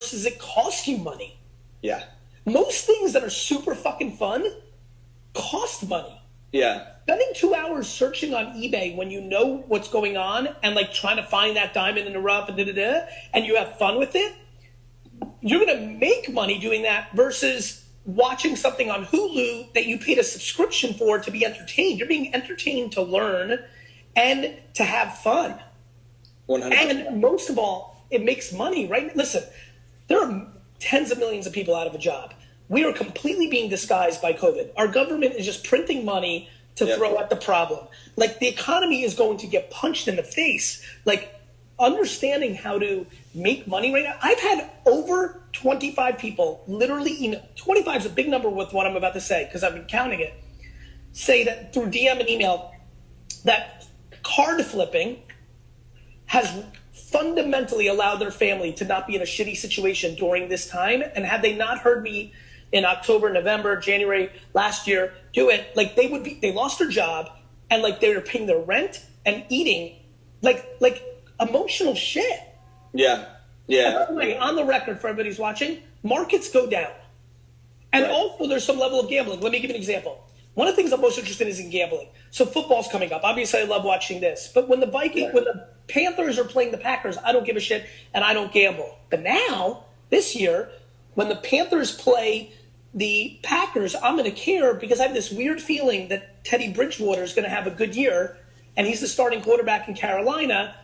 versus it costs you money. Yeah. Most things that are super fucking fun cost money. Yeah. Spending 2 hours searching on eBay when you know what's going on and like trying to find that diamond in the rough and and you have fun with it, you're going to make money doing that versus watching something on Hulu that you paid a subscription for to be entertained. You're being entertained to learn and to have fun. 100%. And most of all, it makes money, right? Listen, there are tens of millions of people out of a job. We are completely being disguised by COVID. Our government is just printing money to throw at the problem. Like, the economy is going to get punched in the face. Like, understanding how to make money right now. I've had over 25 people literally email. 25 is a big number with what I'm about to say because I've been counting it. Say that through DM and email that card flipping has fundamentally allowed their family to not be in a shitty situation during this time. And had they not heard me in October, November, January last year do it, like they lost their job and like they were paying their rent and eating like emotional shit. Yeah. Yeah. And by the way, on the record for everybody who's watching, markets go down. And also there's some level of gambling. Let me give you an example. One of the things I'm most interested in is in gambling. So football's coming up. Obviously, I love watching this. But when the Panthers are playing the Packers, I don't give a shit and I don't gamble. But now, this year, when the Panthers play the Packers, I'm going to care because I have this weird feeling that Teddy Bridgewater is going to have a good year and he's the starting quarterback in Carolina.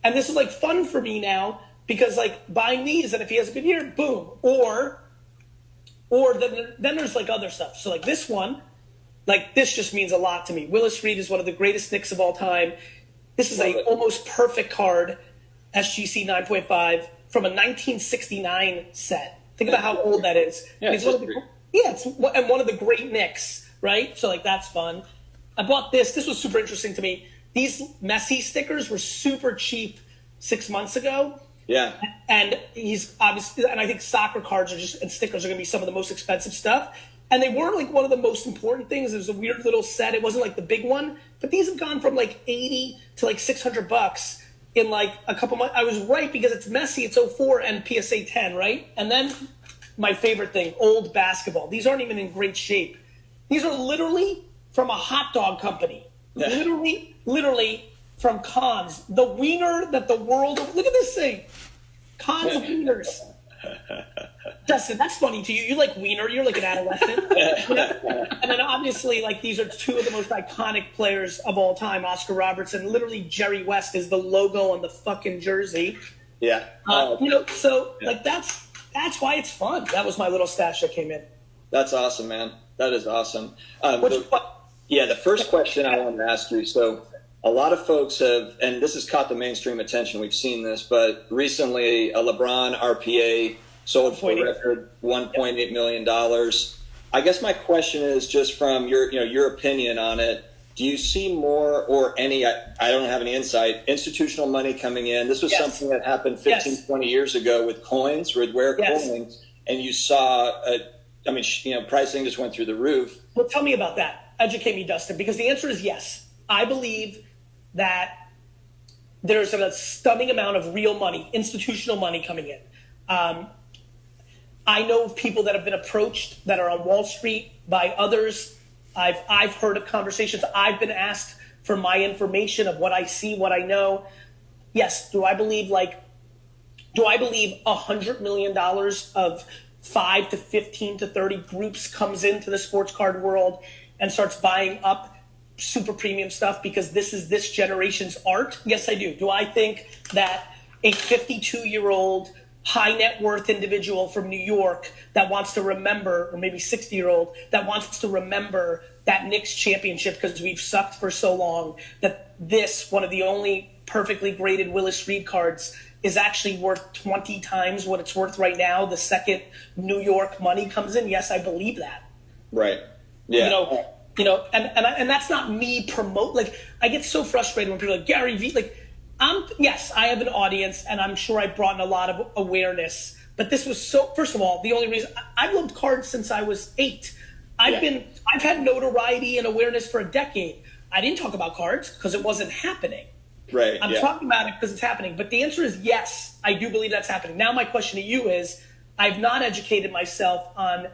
And this is like fun for me now because like buying these, and if he has a good year, boom. Or then there's like other stuff. So like this one, like this just means a lot to me. Willis Reed is one of the greatest Knicks of all time. This is a almost perfect card, SGC 9.5 from a 1969 set. Think about how old that is. Yeah, it's one of the great Knicks, right? So like that's fun. I bought this. This was super interesting to me. These Messi stickers were super cheap 6 months ago. Yeah. And he's obviously, and I think soccer cards and stickers are going to be some of the most expensive stuff. And they weren't like one of the most important things. It was a weird little set. It wasn't like the big one, but these have gone from like 80 to like $600 in like a couple months. I was right because it's Messi, it's 04 and PSA 10, right? And then my favorite thing, old basketball. These aren't even in great shape. These are literally from a hot dog company. Yeah. Literally from Cons. The wiener that the world, look at this thing. Cons wieners. Dustin, that's funny to you. You like wiener. You're like an adolescent. And then obviously, like these are two of the most iconic players of all time. Oscar Robertson. Literally, Jerry West is the logo on the fucking jersey. Yeah. Like that's why it's fun. That was my little stash that came in. That's awesome, man. That is awesome. The first question I wanted to ask you. So a lot of folks have, and this has caught the mainstream attention. We've seen this, but recently a LeBron RPA sold for a record $1.8 million. I guess my question is just from your opinion on it. Do you see more or any, I don't have any insight, institutional money coming in? This was something that happened 15, 20 years ago with coins, with rare coins, and you saw, pricing just went through the roof. Well, tell me about that. Educate me, Dustin, because the answer is yes. I believe that there's a stunning amount of real money, institutional money coming in. I know of people that have been approached that are on Wall Street by others. I've heard of conversations. I've been asked for my information of what I see, what I know. Yes, do I believe $100 million of 5 to 15 to 30 groups comes into the sports card world and starts buying up super premium stuff because this is this generation's art? Yes, I do. Do I think that a 52-year-old high net worth individual from New York that wants to remember, or maybe 60-year-old that wants to remember that Knicks championship because we've sucked for so long, that this, one of the only perfectly graded Willis Reed cards, is actually worth 20 times what it's worth right now the second New York money comes in? Yes, I believe that. Right. Yeah. And that's not me promote. Like, I get so frustrated when people are like, Gary Vee, like, yes, I have an audience, and I'm sure I brought in a lot of awareness. But this was first of all, the only reason I've loved cards since I was 8. I've had notoriety and awareness for a decade. I didn't talk about cards because it wasn't happening. Right. I'm talking about it because it's happening. But the answer is yes, I do believe that's happening. Now my question to you is, I've not educated myself on.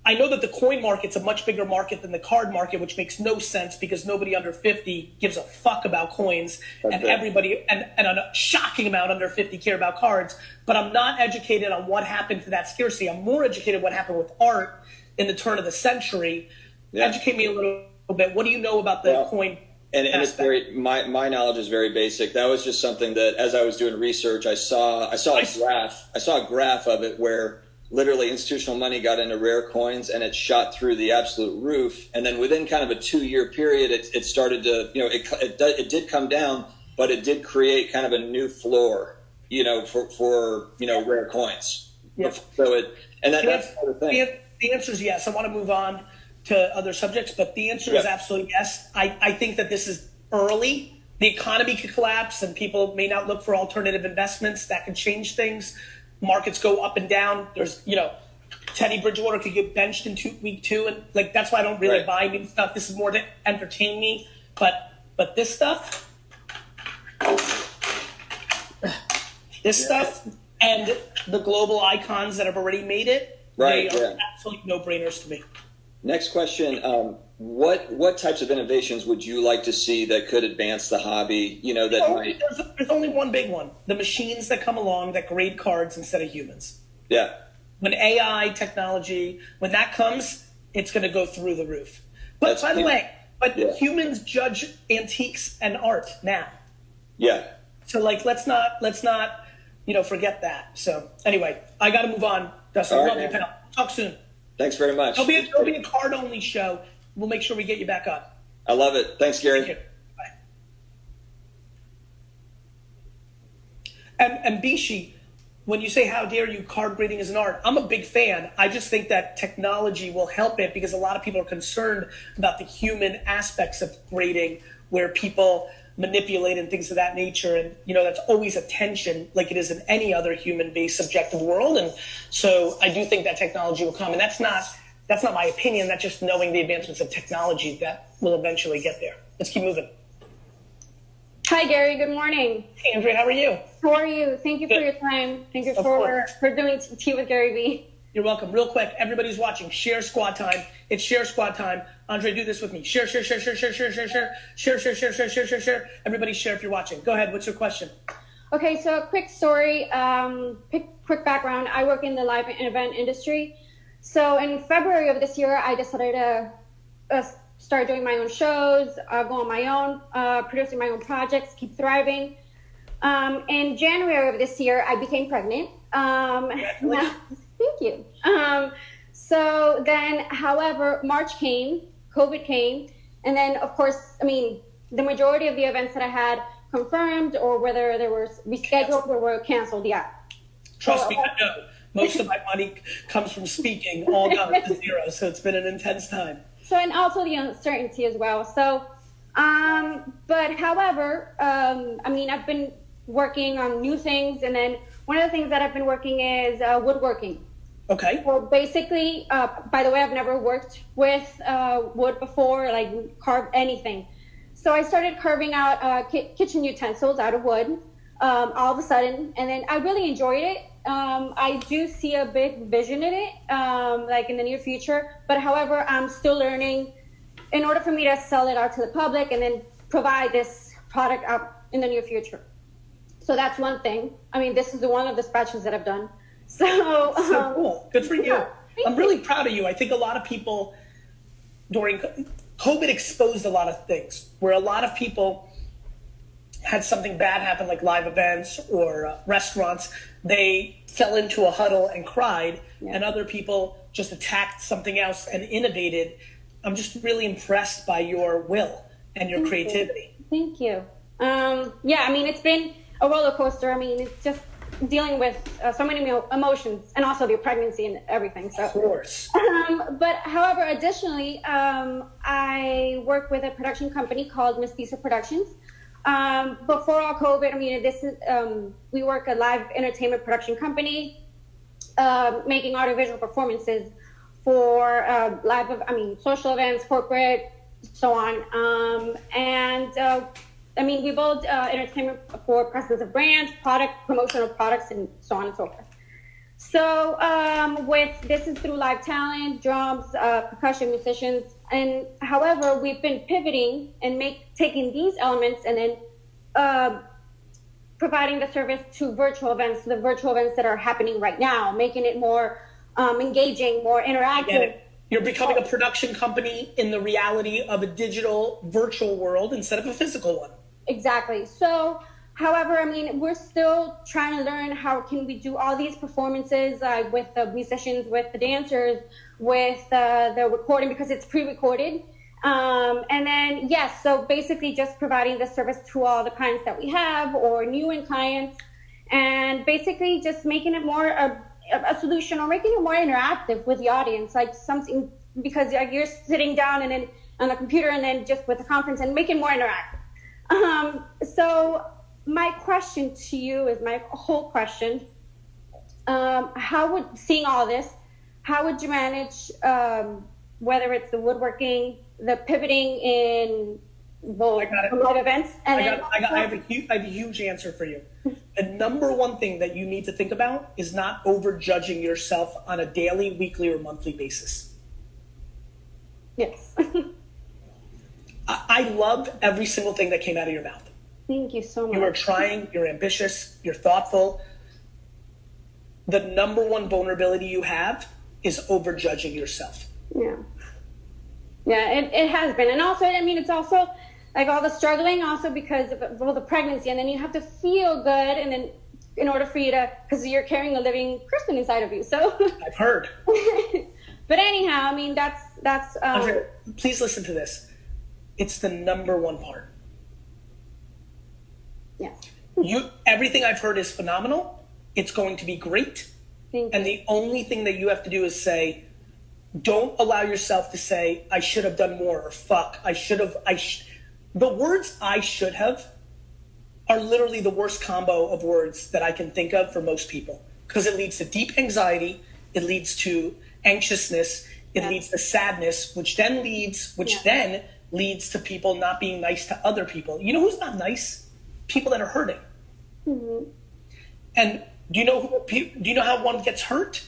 I know that the coin market's a much bigger market than the card market, which makes no sense because nobody under 50 gives a fuck about coins, and everybody and a shocking amount under 50 care about cards. But I'm not educated on what happened to that scarcity. I'm more educated what happened with art in the turn of the century. Yeah. Educate me a little bit. What do you know about the coin? And it's very, my knowledge is very basic. That was just something that, as I was doing research, I saw a graph of it where literally institutional money got into rare coins and it shot through the absolute roof. And then within kind of a 2-year period, it started to, it did come down, but it did create kind of a new floor, for rare coins. Yeah. So that's the thing. The answer is yes. I want to move on to other subjects, but the answer is absolutely yes. I think that this is early. The economy could collapse and people may not look for alternative investments. That could change things. Markets go up and down. There's, Teddy Bridgewater could get benched in week 2. And that's why I don't really buy new stuff. This is more to entertain me. But this stuff, and the global icons that have already made it, they are absolutely no-brainers to me. Next question. What types of innovations would you like to see that could advance the hobby? There's only one big one. The machines that come along that grade cards instead of humans. Yeah. When AI technology, when that comes, it's going to go through the roof. But by the way, humans judge antiques and art now. Yeah. So let's not forget that. So anyway, I got to move on. Dustin, love you, pal. Talk soon. Thanks very much. It'll be a card-only show. We'll make sure we get you back up. I love it. Thanks, Gary. Thank you. Bye. And Bishi, when you say, how dare you, card grading is an art, I'm a big fan. I just think that technology will help it because a lot of people are concerned about the human aspects of grading where people manipulate and things of that nature. And, that's always a tension like it is in any other human-based subjective world. And so I do think that technology will come. And that's not my opinion. That's just knowing the advancements of technology that will eventually get there. Let's keep moving. Hi, Gary. Good morning. Hey, Andrea. How are you? How are you? Thank you for your time. Thank you for doing tea with Gary Vee. You're welcome. Real quick, everybody's watching. Share squad time. It's share squad time. Andre, do this with me. Share. Everybody share if you're watching. Go ahead. What's your question? Okay, so a quick story, quick background. I work in the live event industry. So in February of this year, I decided to start doing my own shows, go on my own, producing my own projects, keep thriving. In January of this year, I became pregnant. Thank you. So then, however, March came, COVID came, and then, of course, the majority of the events that I had confirmed or whether they were rescheduled or were canceled, Trust me, I know. Most of my money comes from speaking, all down to zero, so it's been an intense time. So, and also the uncertainty as well. So, but however, I've been working on new things, and then one of the things that I've been working is woodworking. Okay. Well, basically, by the way, I've never worked with wood before, like carved anything. So I started carving out kitchen utensils out of wood all of a sudden, and then I really enjoyed it. I do see a big vision in it, like in the near future. But however, I'm still learning in order for me to sell it out to the public and then provide this product up in the near future. So that's one thing. This is one of the dispatches that I've done. So cool. Good for you. Yeah, I'm really proud of you. I think a lot of people during COVID exposed a lot of things where a lot of people had something bad happen, like live events or restaurants. They fell into a huddle and cried, and other people just attacked something else and innovated. I'm just really impressed by your will and your creativity. Thank you. It's been a roller coaster. It's just dealing with so many emotions and also the pregnancy and everything. So, of course. But however, additionally, I work with a production company called Mestiza Productions. Before all COVID, this is, we work a live entertainment production company, making audiovisual performances for social events, corporate, so on. We build entertainment for presence of brands, promotional products, and so on and so forth. So with this is through live talent, drums, percussion, musicians, and however we've been pivoting and taking these elements and then providing the service to virtual events, the virtual events that are happening right now, making it more engaging, more interactive. You're becoming a production company in the reality of a digital virtual world instead of a physical one. Exactly. So, however, I mean, we're still trying to learn how can we do all these performances with the musicians, with the dancers, with the recording, because it's pre-recorded. And then, yes, so basically just providing the service to all the clients that we have or new clients, and basically just making it more a solution or making it more interactive with the audience, like something, because you're sitting down and then on the computer and then just with the conference and make it more interactive. So my question to you is my whole question. Seeing all this, how would you manage, whether it's the woodworking, the pivoting in live events? I have a huge answer for you. The number one thing that you need to think about is not overjudging yourself on a daily, weekly, or monthly basis. Yes. I loved every single thing that came out of your mouth. Thank you so much. You are trying, you're ambitious, you're thoughtful. The number one vulnerability you have is overjudging yourself. Yeah. Yeah, it has been. And also, I mean, it's also like all the struggling also because of the pregnancy, and then you have to feel good, and then in order for you to, because you're carrying a living person inside of you. So I've heard. But anyhow, I mean, that's Andre, please listen to this. It's the number one part. Yes. Everything I've heard is phenomenal. It's going to be great. And the only thing that you have to do is say, don't allow yourself to say, I should have done more, or fuck, I should have, the words I should have are literally the worst combo of words that I can think of for most people, because it leads to deep anxiety, it leads to anxiousness, it leads to sadness, which then leads to people not being nice to other people. You know who's not nice? People that are hurting. Mm-hmm. And do you know how one gets hurt?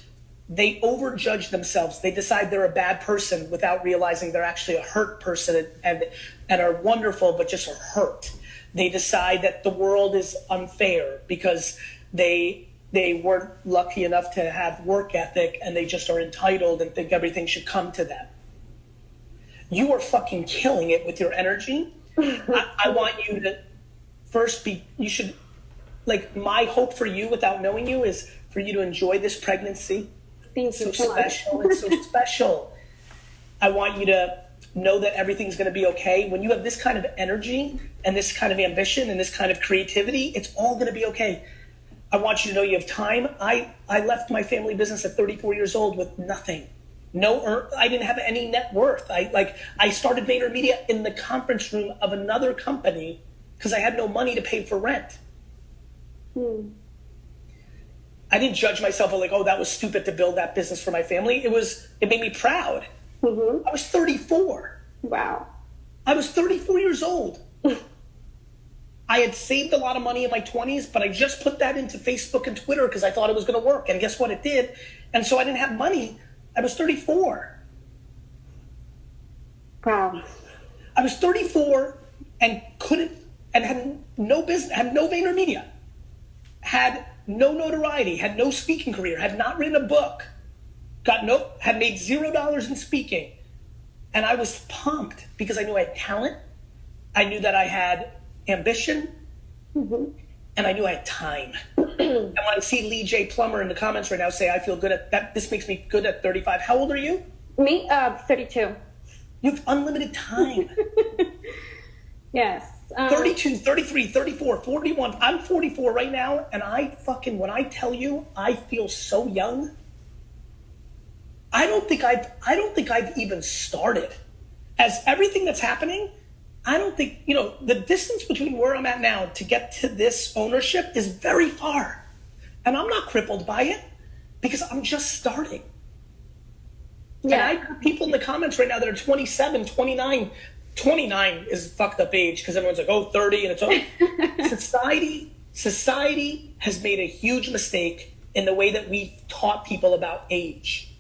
They overjudge themselves. They decide they're a bad person without realizing they're actually a hurt person and are wonderful, but just are hurt. They decide that the world is unfair because they weren't lucky enough to have work ethic, and they just are entitled and think everything should come to them. You are fucking killing it with your energy. I want you to first my hope for you without knowing you is for you to enjoy this pregnancy. Thank you so special. It's so special. I want you to know that everything's going to be okay. When you have this kind of energy and this kind of ambition and this kind of creativity, it's all going to be okay. I want you to know you have time. I left my family business at 34 years old with nothing. I didn't have any net worth. I started Vayner in the conference room of another company because I had no money to pay for rent. I didn't judge myself like, oh, that was stupid to build that business for my family. It made me proud. Mm-hmm. I was 34. Wow. I was 34 years old. I had saved a lot of money in my 20s, but I just put that into Facebook and Twitter because I thought it was going to work. And guess what? It did. And so I didn't have money. I was 34. Wow. I was 34 and had no business, had no Vayner, had no notoriety, had no speaking career, had not written a book, had made $0 in speaking. And I was pumped because I knew I had talent. I knew that I had ambition, and I knew I had time. And when I see Lee J. Plummer in the comments right now say, I feel good at that, this makes me good at 35. How old are you? Me, 32. You have unlimited time. Yes. 32, 33, 34, 41. I'm 44 right now, and when I tell you I feel so young, I don't think I've even started. As everything that's happening, I don't think, the distance between where I'm at now to get to this ownership is very far. And I'm not crippled by it because I'm just starting. Yeah. And I have people in the comments right now that are 27, 29. 29 is a fucked up age because everyone's like, oh, 30. And it's all society has made a huge mistake in the way that we taught people about age.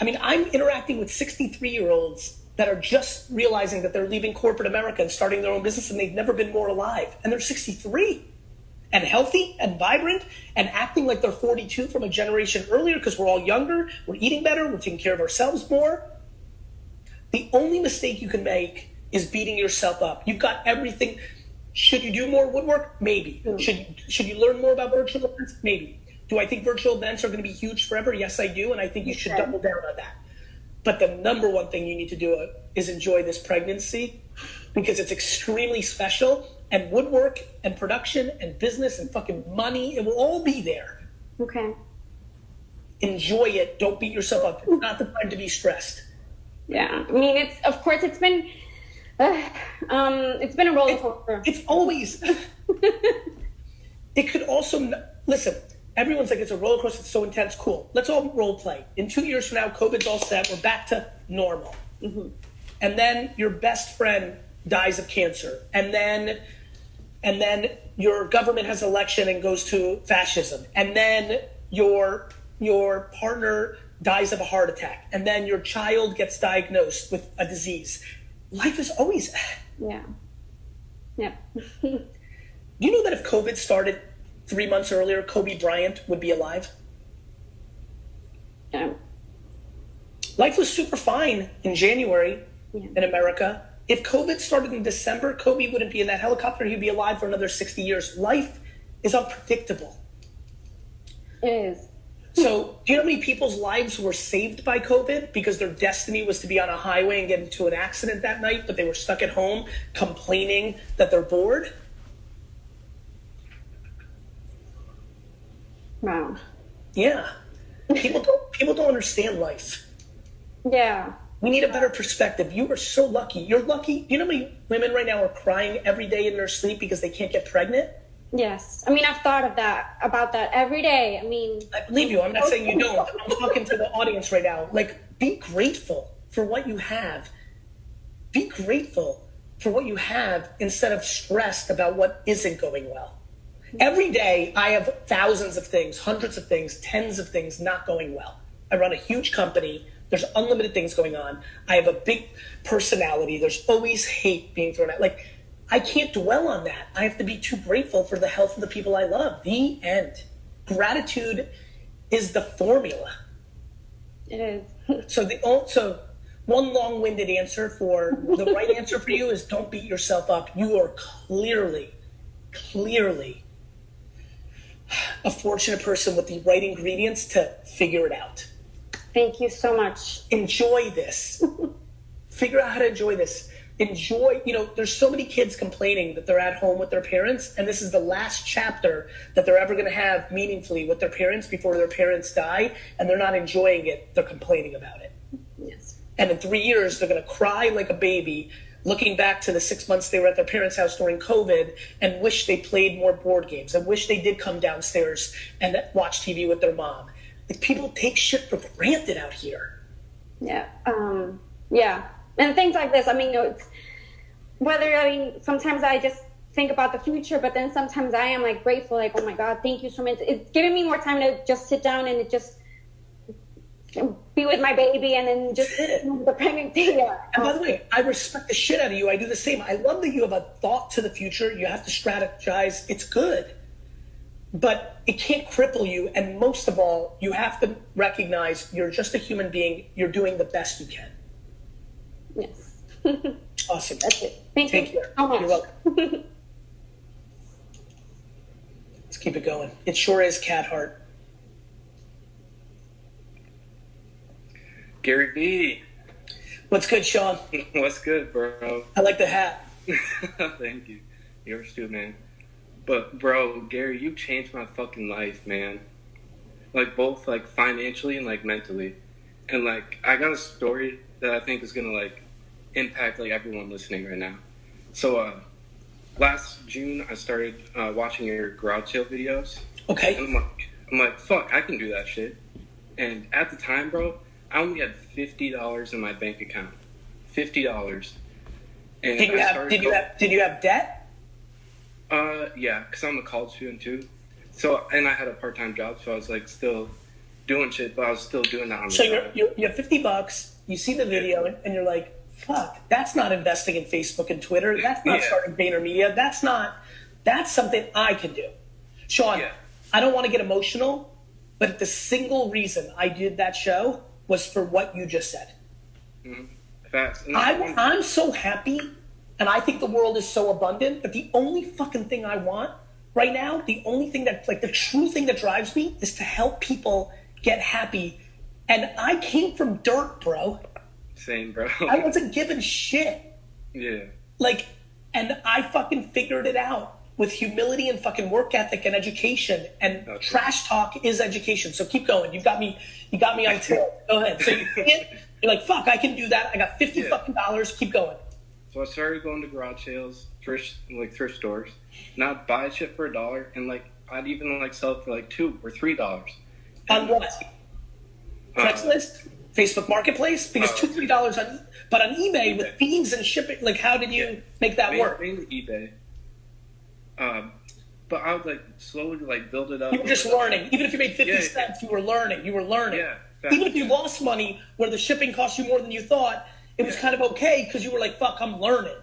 I mean, I'm interacting with 63-year-olds that are just realizing that they're leaving corporate America and starting their own business, and they've never been more alive. And they're 63 and healthy and vibrant and acting like they're 42 from a generation earlier because we're all younger, we're eating better, we're taking care of ourselves more. The only mistake you can make is beating yourself up. You've got everything. Should you do more woodwork? Maybe. Should you learn more about virtual events? Maybe. Do I think virtual events are going to be huge forever? Yes, I do, and I think you should double down on that. But the number one thing you need to do is enjoy this pregnancy because it's extremely special, and woodwork and production and business and fucking money, it will all be there. Okay. Enjoy it. Don't beat yourself up. It's not the time to be stressed. Yeah. I mean, it's been a roller coaster. It's always, it could also, listen, everyone's like, it's a roller coaster, it's so intense, cool. Let's all role play. In 2 years from now, COVID's all set, we're back to normal. Mm-hmm. And then your best friend dies of cancer. And then your government has an election and goes to fascism. And then your partner dies of a heart attack. And then your child gets diagnosed with a disease. Life is always... Yeah. Yeah. Do you know that if COVID started 3 months earlier, Kobe Bryant would be alive? Yeah. Life was super fine in January in America. If COVID started in December, Kobe wouldn't be in that helicopter. He'd be alive for another 60 years. Life is unpredictable. It is. So do you know how many people's lives were saved by COVID because their destiny was to be on a highway and get into an accident that night, but they were stuck at home complaining that they're bored? Wow. Yeah. People don't understand life. Yeah. We need a better perspective. You are so lucky. You're lucky. You know how many women right now are crying every day in their sleep because they can't get pregnant? Yes. I mean, I've thought about that every day. I mean, I believe you. I'm not saying you don't. I'm talking to the audience right now. Like, be grateful for what you have. Be grateful for what you have instead of stressed about what isn't going well. Every day, I have thousands of things, hundreds of things, tens of things not going well. I run a huge company. There's unlimited things going on. I have a big personality. There's always hate being thrown at. Like, I can't dwell on that. I have to be too grateful for the health of the people I love. The end. Gratitude is the formula. it is. So one long-winded answer for the right answer for you is don't beat yourself up. You are clearly a fortunate person with the right ingredients to figure it out. Thank you so much. Enjoy this. Figure out how to enjoy this. Enjoy, there's so many kids complaining that they're at home with their parents, and this is the last chapter that they're ever going to have meaningfully with their parents before their parents die, and they're not enjoying it. They're complaining about it. Yes. And in 3 years, they're going to cry like a baby, looking back to the 6 months they were at their parents' house during COVID and wish they played more board games and wish they did come downstairs and watch TV with their mom. Like, people take shit for granted out here. Yeah. Yeah. And things like this, I mean, sometimes I just think about the future, but then sometimes I am like grateful, like, oh my God, thank you so much. It's giving me more time to just sit down and just be with my baby and then just the pregnancy. Yeah. And by the way, I respect the shit out of you. I do the same. I love that you have a thought to the future. You have to strategize. It's good. But it can't cripple you. And most of all, you have to recognize you're just a human being. You're doing the best you can. Yes. Awesome. That's it. Thank Take you care. so much. You're welcome. Let's keep it going. It sure is cat heart. Gary B. What's good, Sean? What's good, bro? I like the hat. Thank you. Yours too, man. But, bro, Gary, you changed my fucking life, man. Like, both, like, financially and, like, mentally. And, like, I got a story that I think is gonna, like, impact, like, everyone listening right now. So, last June, I started watching your garage sale videos. Okay. And I'm like, fuck, I can do that shit. And at the time, bro, I only had $50 in my bank account. $50. And did you have debt? Yeah, because I'm a college student too. So, and I had a part-time job, so I was like still doing shit, but I was still doing that on the So side. you have $50, you see the video, and you're like, fuck, that's not investing in Facebook and Twitter. That's not starting VaynerMedia. That's something I can do. Sean, I don't want to get emotional, but the single reason I did that show was for what you just said. Mm-hmm. Facts. I'm so happy, and I think the world is so abundant that the only fucking thing I want right now, the only thing that, like, the true thing that drives me is to help people get happy. And I came from dirt, bro. Same, bro. I wasn't giving shit. Yeah. Like, and I fucking figured it out with humility and fucking work ethic and education. And trash talk is education. So keep going. You got me on tilt. Go ahead. So you're like, fuck, I can do that. I got $50 fucking dollars. Keep going. So I started going to garage sales, thrift stores, and I'd buy shit for $1, and like I'd even like sell it for like $2 or $3. On what? Craigslist? Facebook Marketplace? Because $2, $3 on, but on eBay with fees and shipping. Like, how did you make that work? Mainly eBay. But I would like slowly like build it up. You were just learning. Even if you made 50 cents, you were learning. You were learning. Yeah. Even if you lost money where the shipping cost you more than you thought, it was kind of okay because you were like, fuck, I'm learning.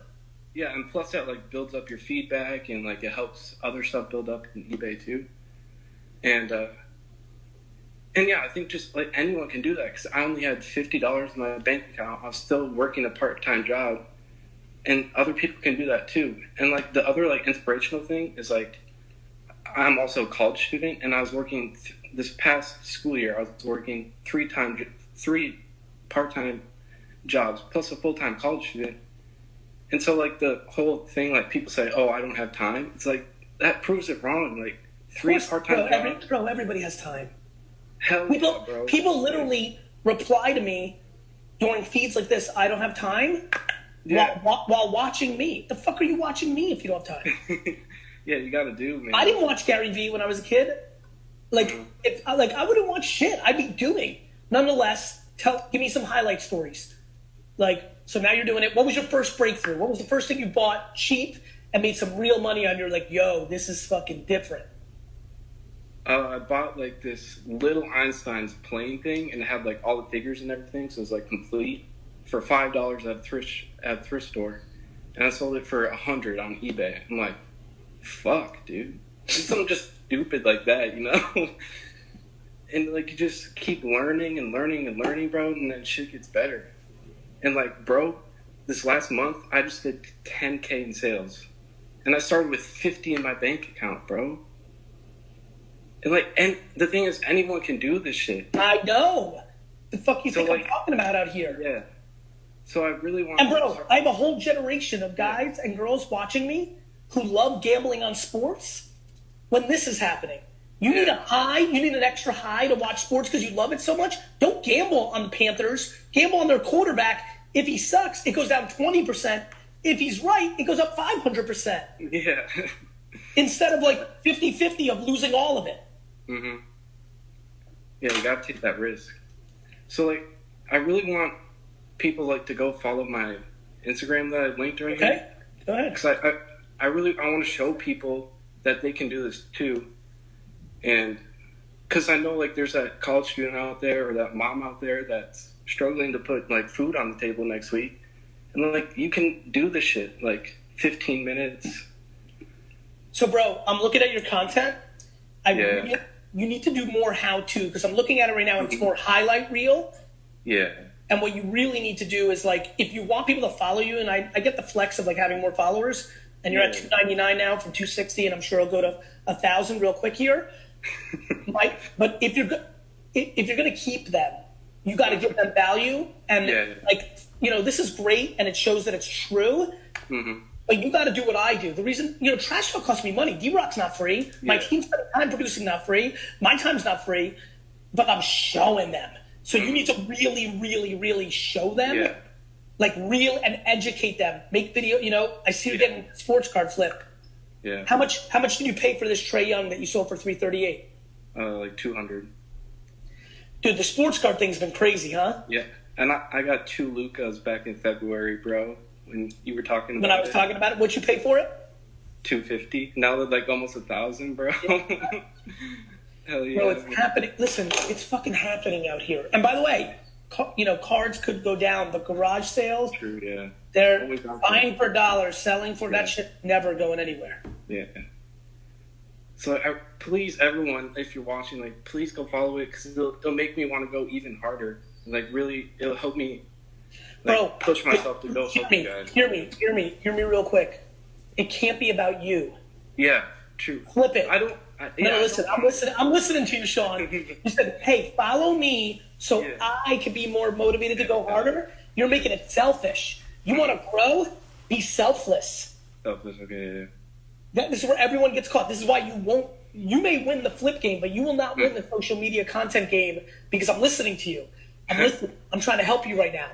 Yeah, and plus that like builds up your feedback, and like it helps other stuff build up in eBay too. And yeah, I think just like anyone can do that, because I only had $50 in my bank account. I was still working a part-time job, and other people can do that too. And like the other like inspirational thing is like, I'm also a college student, and I was working this past school year. I was working three part-time jobs plus a full-time college student. And so like the whole thing, like people say, oh, I don't have time. It's like, that proves it wrong. Like 3 part-time jobs. Bro, everybody has time. Hell people, yeah, bro. People literally reply to me during feeds like this, I don't have time, while watching me. The fuck are you watching me if you don't have time? Yeah, you gotta do, man. I didn't watch Gary Vee when I was a kid. Like, I wouldn't watch shit. I'd be doing. Nonetheless, give me some highlight stories. Like, so now you're doing it. What was your first breakthrough? What was the first thing you bought cheap and made some real money on? You're like, yo, this is fucking different. I bought like this little Einstein's plane thing, and it had like all the figures and everything, so it was like complete, for $5 at a thrift store, and I sold it for $100 on eBay. I'm like, fuck, dude, something just stupid like that, you know? And like you just keep learning and learning and learning, bro, and then shit gets better. And like, bro, this last month I just did $10K in sales, and I started with $50 in my bank account, bro. And the thing is, anyone can do this shit. I know. The fuck you think I'm talking about out here? Yeah. So I really want. And bro, I have a whole generation of guys and girls watching me who love gambling on sports. When this is happening, you need a high. You need an extra high to watch sports because you love it so much. Don't gamble on the Panthers. Gamble on their quarterback. If he sucks, it goes down 20%. If he's right, it goes up 500%. Yeah. Instead of like 50-50 of losing all of it. Mm-hmm. Yeah, you gotta take that risk. So like, I really want people like to go follow my Instagram that I linked right here. Okay, go ahead. Because I want to show people that they can do this too. And because I know like there's that college student out there or that mom out there that's struggling to put like food on the table next week. And like, you can do this shit, like 15 minutes. So bro, I'm looking at your content. You need to do more how-to, because I'm looking at it right now and it's more highlight reel. Yeah. And what you really need to do is like, if you want people to follow you, and I get the flex of like having more followers, and you're at 299 now from 260, and I'm sure I'll go to 1,000 real quick here. But if you're going to keep them, you got to give them value. And like, you know, this is great and it shows that it's true. Mm-hmm. But you got to do what I do. The reason, you know, trash talk costs me money. D-Rock's not free. My team's spending time producing not free. My time's not free. But I'm showing them. So you need to really, really, really show them. Yeah. Like real and educate them. Make video, you know, I see you getting sports card flip. Yeah. How much did you pay for this Trae Young that you sold for $338? Like $200. Dude, the sports card thing's been crazy, huh? Yeah. And I got 2 Lucas back in February, bro. When you were talking about it. When I was talking about it, what'd you pay for it? $250. Now they're like almost $1,000, bro. Hell yeah. Bro, it's happening. Listen, it's fucking happening out here. And by the way, cards could go down, but garage sales, True, yeah. They're buying for dollars, selling for that shit, never going anywhere. Yeah. So please, everyone, if you're watching, like, please go follow it, because it'll make me want to go even harder. Like, really, it'll help me, like, bro, push myself to go help you guys. Hear me real quick. It can't be about you. Yeah, true. Flip it. Listen, I'm listening to you, Sean. You said, hey, follow me so I can be more motivated to go harder. You're making it selfish. You want to grow? Be selfless. Selfless, okay, This is where everyone gets caught. This is why you may win the flip game, but you will not win the social media content game, because I'm listening to you. I'm trying to help you right now.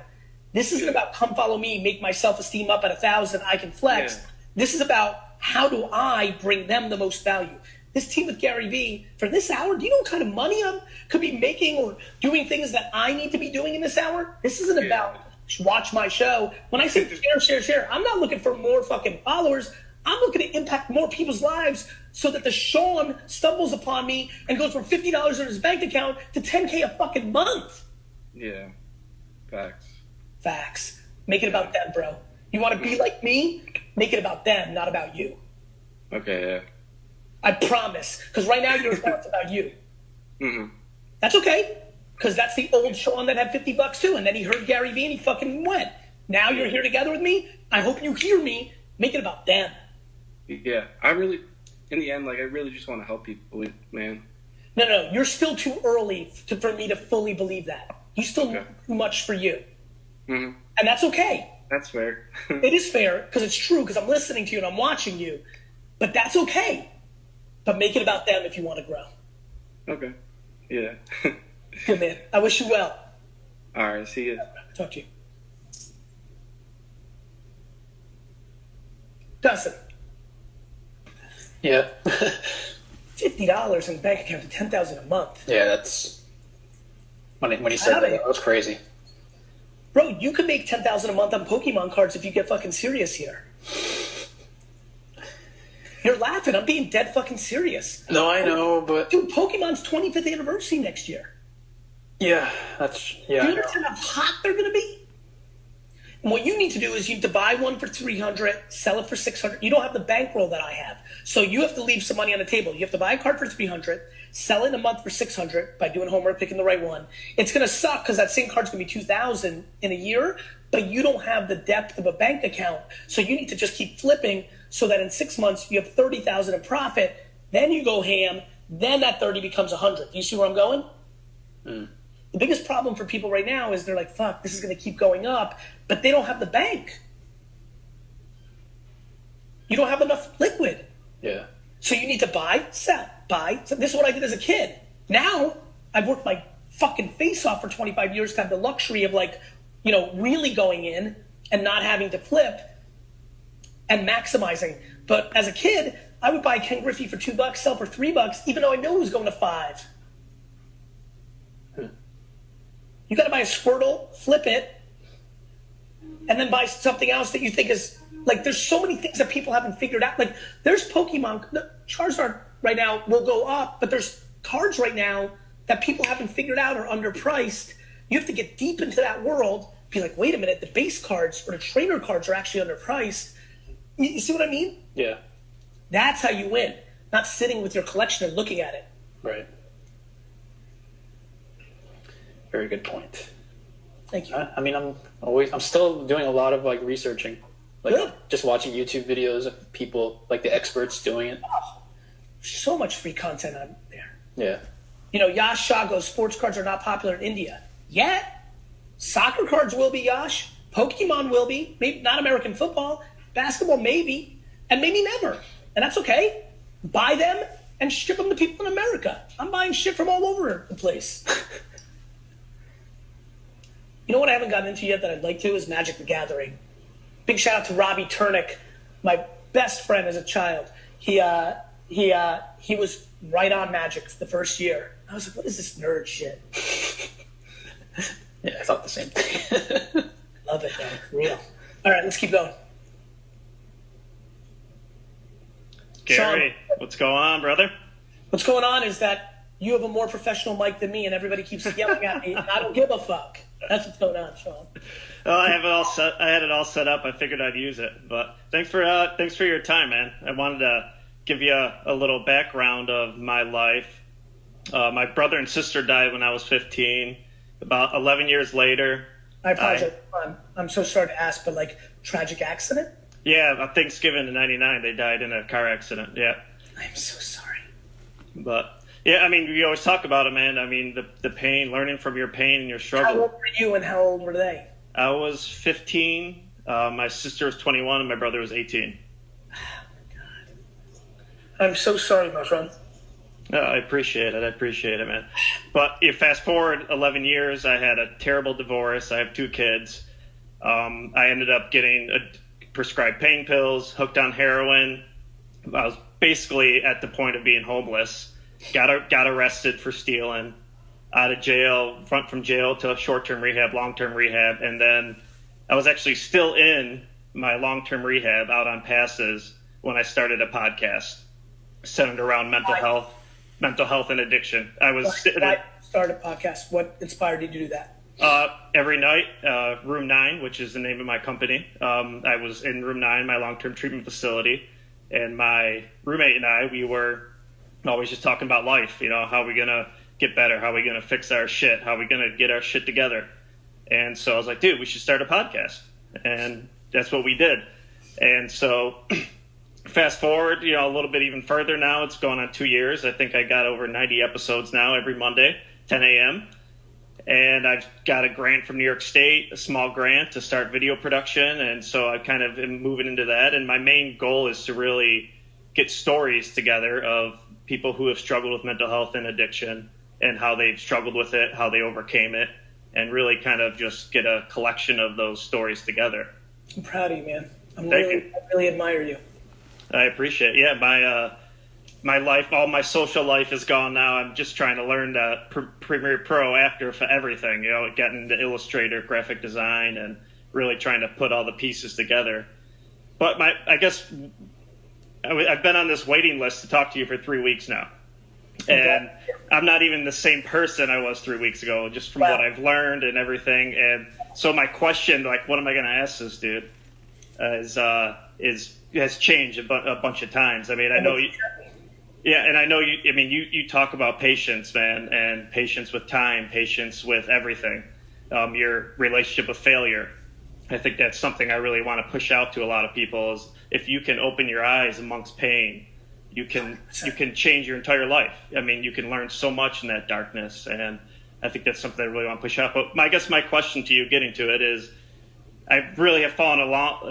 This isn't about come follow me, make my self-esteem up at 1,000, I can flex. Yeah. This is about how do I bring them the most value. This team with Gary Vee, for this hour, do you know what kind of money I could be making or doing things that I need to be doing in this hour? This isn't about watch my show. When I say share, I'm not looking for more fucking followers. I'm looking to impact more people's lives so that the Sean stumbles upon me and goes from $50 in his bank account to $10K a fucking month. Yeah. Facts. Make it about them, bro. You want to be like me? Make it about them, not about you. Okay, yeah. I promise. Because right now your thoughts about you. Mm-hmm. That's okay. Because that's the old Sean that had $50 too, and then he heard Gary Vee and he fucking went. Now you're here together with me. I hope you hear me. Make it about them. Yeah, in the end, like, I really just want to help people, man. No, you're still too early for me to fully believe that. You still know too much for you. Mm-hmm. And that's okay. That's fair. It is fair, because it's true, because I'm listening to you and I'm watching you. But that's okay. But make it about them if you want to grow. Okay. Yeah. Good, man. I wish you well. All right, see you. Talk to you. Dustin. Yeah. $50 in the bank account to $10,000 a month. Yeah, that's when you said that was crazy. Bro, you could make $10,000 a month on Pokemon cards if you get fucking serious here. You're laughing. I'm being dead fucking serious. No, I know, but dude, Pokemon's 25th anniversary next year. Yeah, Do you understand how hot they're gonna be? And what you need to do is you need to buy one for $300, sell it for $600. You don't have the bankroll that I have, so you have to leave some money on the table. You have to buy a card for $300, sell it in a month for $600 by doing homework, picking the right one. It's gonna suck because that same card's gonna be $2,000 in a year, but you don't have the depth of a bank account, so you need to just keep flipping so that in 6 months you have $30,000 in profit. Then you go ham. Then that 30 becomes 100. Do you see where I'm going? Mm. The biggest problem for people right now is they're like, fuck, this is going to keep going up, but they don't have the bank. You don't have enough liquid. Yeah. So you need to buy, sell, buy. So this is what I did as a kid. Now I've worked my fucking face off for 25 years to have the luxury of, like, really going in and not having to flip and maximizing. But as a kid, I would buy Ken Griffey for $2, sell for $3, even though I know it was going to $5. You got to buy a Squirtle, flip it, and then buy something else that you think is, like, there's so many things that people haven't figured out. Like, there's Pokemon, Charizard right now will go up, but there's cards right now that people haven't figured out are underpriced. You have to get deep into that world, be like, wait a minute, the base cards or the trainer cards are actually underpriced. You see what I mean? Yeah. That's how you win, not sitting with your collection and looking at it. Right. Very good point. Thank you. I mean, I'm still doing a lot of, like, researching, like, good. Just watching YouTube videos of people, like, the experts doing it. Oh, so much free content on there. Yeah. Yash Shah goes, sports cards are not popular in India yet. Soccer cards will be, Yash. Pokemon will be. Maybe not American football. Basketball, maybe. And maybe never. And that's okay. Buy them and ship them to people in America. I'm buying shit from all over the place. You know what I haven't gotten into yet that I'd like to is Magic the Gathering. Big shout out to Robbie Turnick, my best friend as a child. He was right on Magic the first year. I was like, what is this nerd shit? Yeah, I thought the same thing. Love it, man. Real. All right, let's keep going. Gary, what's going on, brother? What's going on is that you have a more professional mic than me, and everybody keeps yelling at me, and I don't give a fuck. That's what's going on, Sean. Well, I have it all set. I had it all set up. I figured I'd use it. But thanks for your time, man. I wanted to give you a little background of my life. My brother and sister died when I was 15. About 11 years later. I apologize. I'm so sorry to ask, but like tragic accident? Yeah, on Thanksgiving in '99, they died in a car accident. Yeah. I'm so sorry. But yeah, I mean, we always talk about it, man. I mean, the pain, learning from your pain and your struggle. How old were you and how old were they? I was 15. My sister was 21 and my brother was 18. Oh my God. I'm so sorry, my friend. I appreciate it, man. But you fast forward 11 years, I had a terrible divorce. I have 2 kids. I ended up getting prescribed pain pills, hooked on heroin. I was basically at the point of being homeless. Got arrested for stealing. Out of jail, from jail to short-term rehab, long-term rehab, and then I was actually still in my long-term rehab out on passes when I started a podcast centered around mental health and addiction. I was Why start a podcast? What inspired you to do that? Every night, Room 9, which is the name of my company. I was in Room 9, my long-term treatment facility, and my roommate and I, we were always just talking about life. You know, how are we gonna get better? How are we gonna fix our shit? How are we gonna get our shit together? And so I was like, dude, we should start a podcast, and that's what we did. And so fast forward, a little bit even further now. It's going on 2 years. I think I got over 90 episodes now every Monday, 10 a.m. And I've got a grant from New York State, a small grant to start video production. And so I kind of am moving into that. And my main goal is to really get stories together of people who have struggled with mental health and addiction and how they've struggled with it, how they overcame it, and really kind of just get a collection of those stories together. I'm proud of you, man. I really admire you. I appreciate it. Yeah, my life, all my social life is gone now. I'm just trying to learn Premiere Pro After for everything, getting into Illustrator, graphic design, and really trying to put all the pieces together. But I guess I've been on this waiting list to talk to you for 3 weeks now. And I'm not even the same person I was 3 weeks ago, just from what I've learned and everything. And so my question, like, what am I going to ask this dude, has changed a bunch of times. I mean, I know you, yeah, and I know you. I mean, you talk about patience, man, and patience with time, patience with everything. Your relationship with failure. I think that's something I really want to push out to a lot of people. Is if you can open your eyes amongst pain, you can change your entire life. I mean, you can learn so much in that darkness, and I think that's something I really want to push out. But I guess my question to you, getting to it, is I really have fallen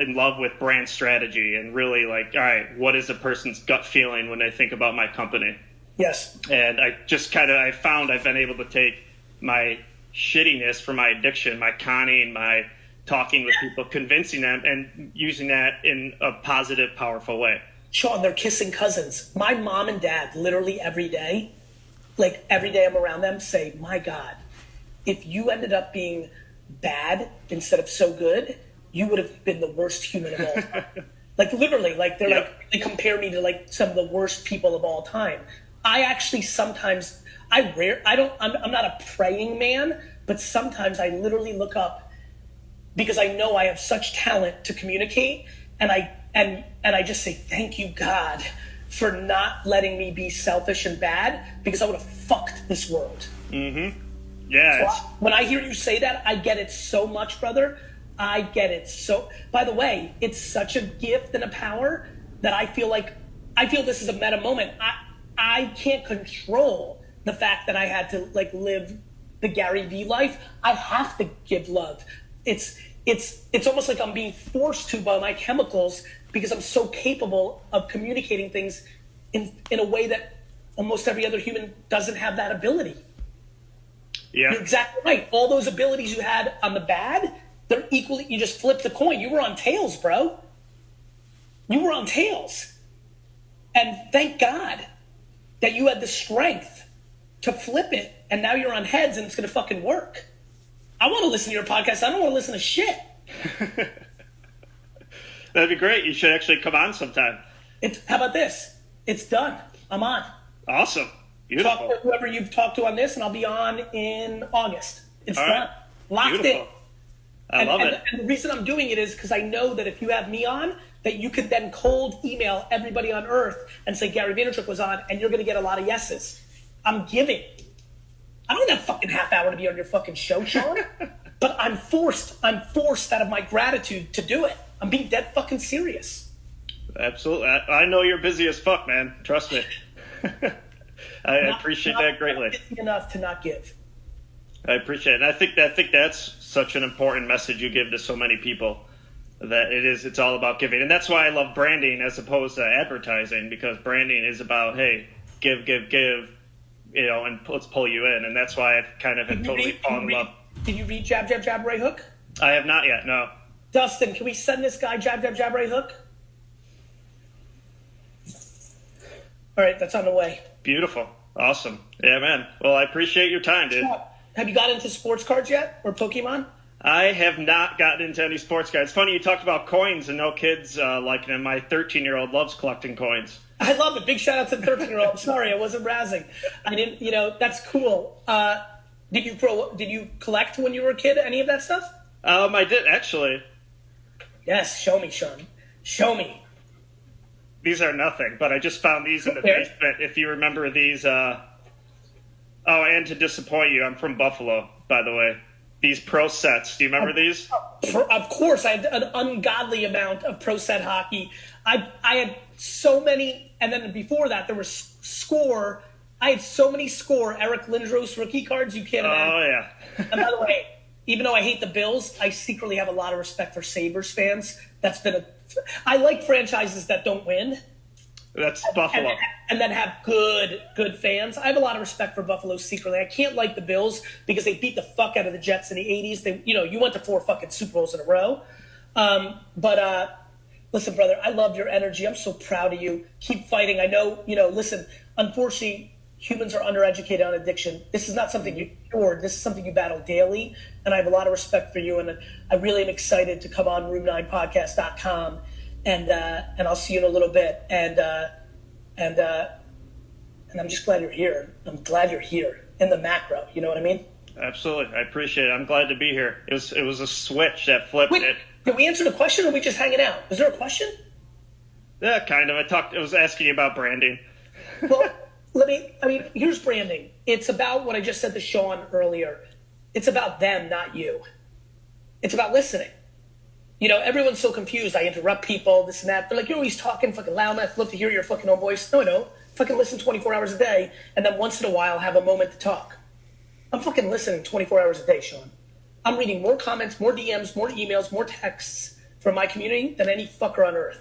in love with brand strategy and really like, all right, what is a person's gut feeling when they think about my company? Yes. And I found I've been able to take my shittiness for my addiction, my conning, my talking with people, convincing them, and using that in a positive, powerful way. Sean, they're kissing cousins. My mom and dad literally every day I'm around them, say, my God, if you ended up being bad instead of so good, you would have been the worst human of all time. Like literally, like they're like, they compare me to like some of the worst people of all time. I actually sometimes, I'm not a praying man, but sometimes I literally look up because I know I have such talent to communicate, and I just say, thank you, God, for not letting me be selfish and bad, because I would have fucked this world. Mm-hmm. Yeah. So when I hear you say that, I get it so much, brother. I get it so. By the way, it's such a gift and a power that I feel this is a meta moment. I can't control the fact that I had to like live the Gary Vee life. I have to give love. It's almost like I'm being forced to by my chemicals, because I'm so capable of communicating things in a way that almost every other human doesn't have that ability. Yeah. You're exactly right. All those abilities you had on the bad, they're equally, you just flip the coin. You were on tails, bro. You were on tails. And thank God that you had the strength to flip it, and now you're on heads and it's going to fucking work. I want to listen to your podcast. I don't want to listen to shit. That'd be great. You should actually come on sometime. How about this? It's done. I'm on. Awesome. Beautiful. Talk to whoever you've talked to on this, and I'll be on in August. It's All done. right. Locked Beautiful. in. I love it. And the reason I'm doing it is because I know that if you have me on, that you could then cold email everybody on Earth and say Gary Vaynerchuk was on, and you're going to get a lot of yeses. I'm giving. I don't need a fucking half hour to be on your fucking show, Sean. But I'm forced out of my gratitude to do it. I'm being dead fucking serious. Absolutely. I know you're busy as fuck, man. Trust me. I appreciate that greatly. Not busy enough to not give. I appreciate it. And I think that's such an important message you give to so many people, that it's all about giving. And that's why I love branding as opposed to advertising, because branding is about, hey, give, you know, and let's pull you in. And that's why I've kind of totally fallen in love. Did you read Jab, Jab, Jab, Right Hook? I have not yet, no. Dustin, can we send this guy Jab, Jab, Jab, Right Hook? All right, that's on the way. Beautiful. Awesome. Yeah, man. Well, I appreciate your time, dude. Have you got into sports cards yet, or Pokemon? I have not gotten into any sports cards. It's funny you talked about coins and no kids liking them. My 13-year-old loves collecting coins. I love it. Big shout out to the 13-year-old. I'm sorry, I wasn't razzing. I didn't, that's cool. Did you collect when you were a kid, any of that stuff? I did, actually. Yes, show me, Sean. Show me. These are nothing, but I just found these in the basement. If you remember these, and to disappoint you, I'm from Buffalo, by the way. These pro sets, do you remember these? Of course, I had an ungodly amount of pro set hockey. I had so many, and then before that, there was Score. I had so many Score Eric Lindros rookie cards, you can't imagine. Oh, yeah. And by the way, even though I hate the Bills, I secretly have a lot of respect for Sabres fans. I like franchises that don't win. That's Buffalo. And then have good fans. I have a lot of respect for Buffalo secretly. I can't like the Bills because they beat the fuck out of the Jets in the 80s. You went to 4 fucking Super Bowls in a row. Listen, brother, I love your energy. I'm so proud of you. Keep fighting. I know, listen, unfortunately, humans are undereducated on addiction. This is not something you cured. This is something you battle daily. And I have a lot of respect for you. And I really am excited to come on room9podcast.com. And I'll see you in a little bit. And I'm just glad you're here. I'm glad you're here in the macro. You know what I mean? Absolutely. I appreciate it. I'm glad to be here. It was a switch that flipped it. Did we answer the question or are we just hanging out? Is there a question? Yeah, kind of. I was asking you about branding. Well, here's branding. It's about what I just said to Sean earlier. It's about them, not you. It's about listening. Everyone's so confused. I interrupt people, this and that. They're like, you're always talking fucking loud. I'd love to hear your fucking own voice. No, I don't. Fucking listen 24 hours a day, and then once in a while have a moment to talk. I'm fucking listening 24 hours a day, Sean. I'm reading more comments, more DMs, more emails, more texts from my community than any fucker on earth.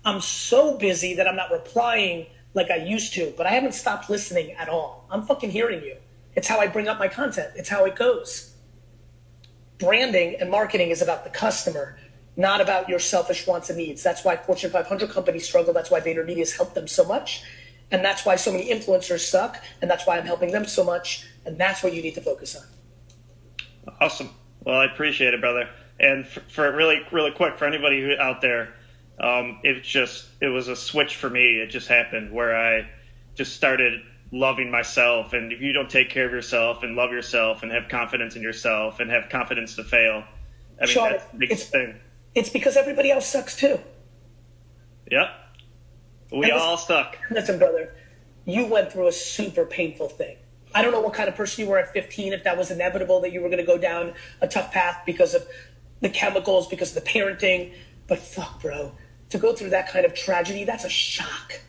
I'm so busy that I'm not replying like I used to, but I haven't stopped listening at all. I'm fucking hearing you. It's how I bring up my content. It's how it goes. Branding and marketing is about the customer, not about your selfish wants and needs. That's why Fortune 500 companies struggle. That's why VaynerMedia has helped them so much. And that's why so many influencers suck. And that's why I'm helping them so much. And that's what you need to focus on. Awesome. Well, I appreciate it, brother. And for really, really quick, for anybody out there, it was a switch for me. It just happened where I just started loving myself. And if you don't take care of yourself and love yourself and have confidence in yourself and have confidence to fail, Sean, that's the biggest thing. It's because everybody else sucks too. Yep. We all suck. Listen, brother, you went through a super painful thing. I don't know what kind of person you were at 15, if that was inevitable that you were going to go down a tough path because of the chemicals, because of the parenting. But fuck, bro, to go through that kind of tragedy, that's a shock.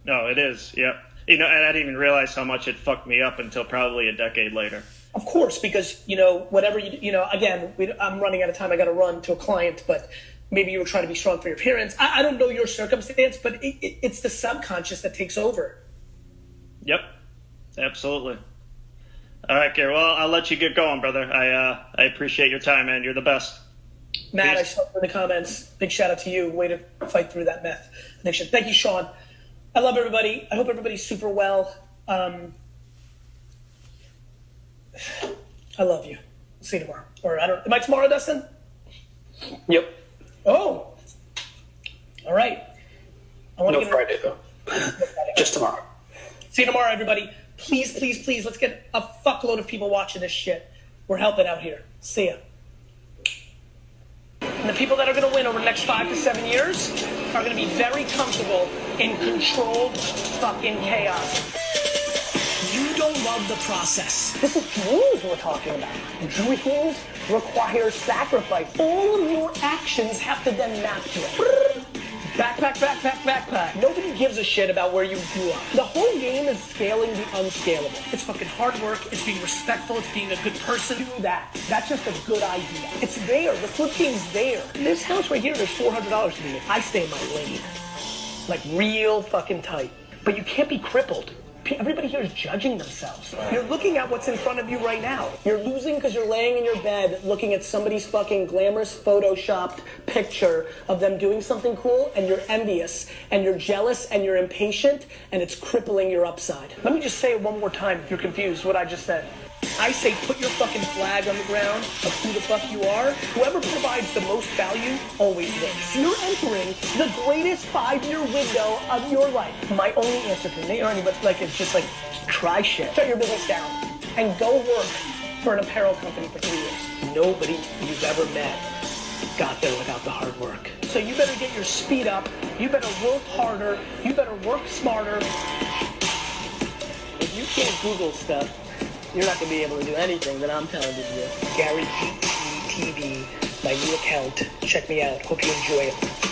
No, it is. Yep. And I didn't even realize how much it fucked me up until probably a decade later. Of course, because, whatever again, I'm running out of time. I got to run to a client, but maybe you were trying to be strong for your parents. I don't know your circumstance, but it's the subconscious that takes over. Yep, absolutely. All right, Gary. Well, I'll let you get going, brother. I appreciate your time, man. You're the best. Matt, Peace. I saw in the comments. Big shout out to you. Way to fight through that meth addiction. Thank you, Sean. I love everybody. I hope everybody's super well. I love you. See you tomorrow. Or am I tomorrow, Dustin? Yep. Oh. All right. I want to No Friday, though. Just tomorrow. See you tomorrow, everybody. Please, please, please, let's get a fuckload of people watching this shit. We're helping out here. See ya. And the people that are going to win over the next 5 to 7 years are going to be very comfortable in controlled fucking chaos. You don't love the process. This is dreams we're talking about. Dreams require sacrifice. All of your actions have to then map to it. Backpack. Nobody gives a shit about where you grew up. The whole game is scaling the unscalable. It's fucking hard work. It's being respectful. It's being a good person. Do that. That's just a good idea. It's there. The flip game's there. This house right here, there's $400 to be. I stay in my lane. Like real fucking tight. But you can't be crippled. Everybody here is judging themselves. You're looking at what's in front of you right now. You're losing because you're laying in your bed looking at somebody's fucking glamorous photoshopped picture of them doing something cool, and you're envious and you're jealous and you're impatient, and it's crippling your upside. Let me just say it one more time if you're confused what I just said. I say put your fucking flag on the ground of who the fuck you are. Whoever provides the most value always wins. You're entering the greatest 5-year window of your life. My only answer to me or anybody, like, it's just like, try shit. Shut your business down and go work for an apparel company for 3 years. Nobody you've ever met got there without the hard work. So you better get your speed up. You better work harder. You better work smarter. If you can't Google stuff, you're not going to be able to do anything that I'm telling you to do. Gary TV, my new account. Check me out. Hope you enjoy it.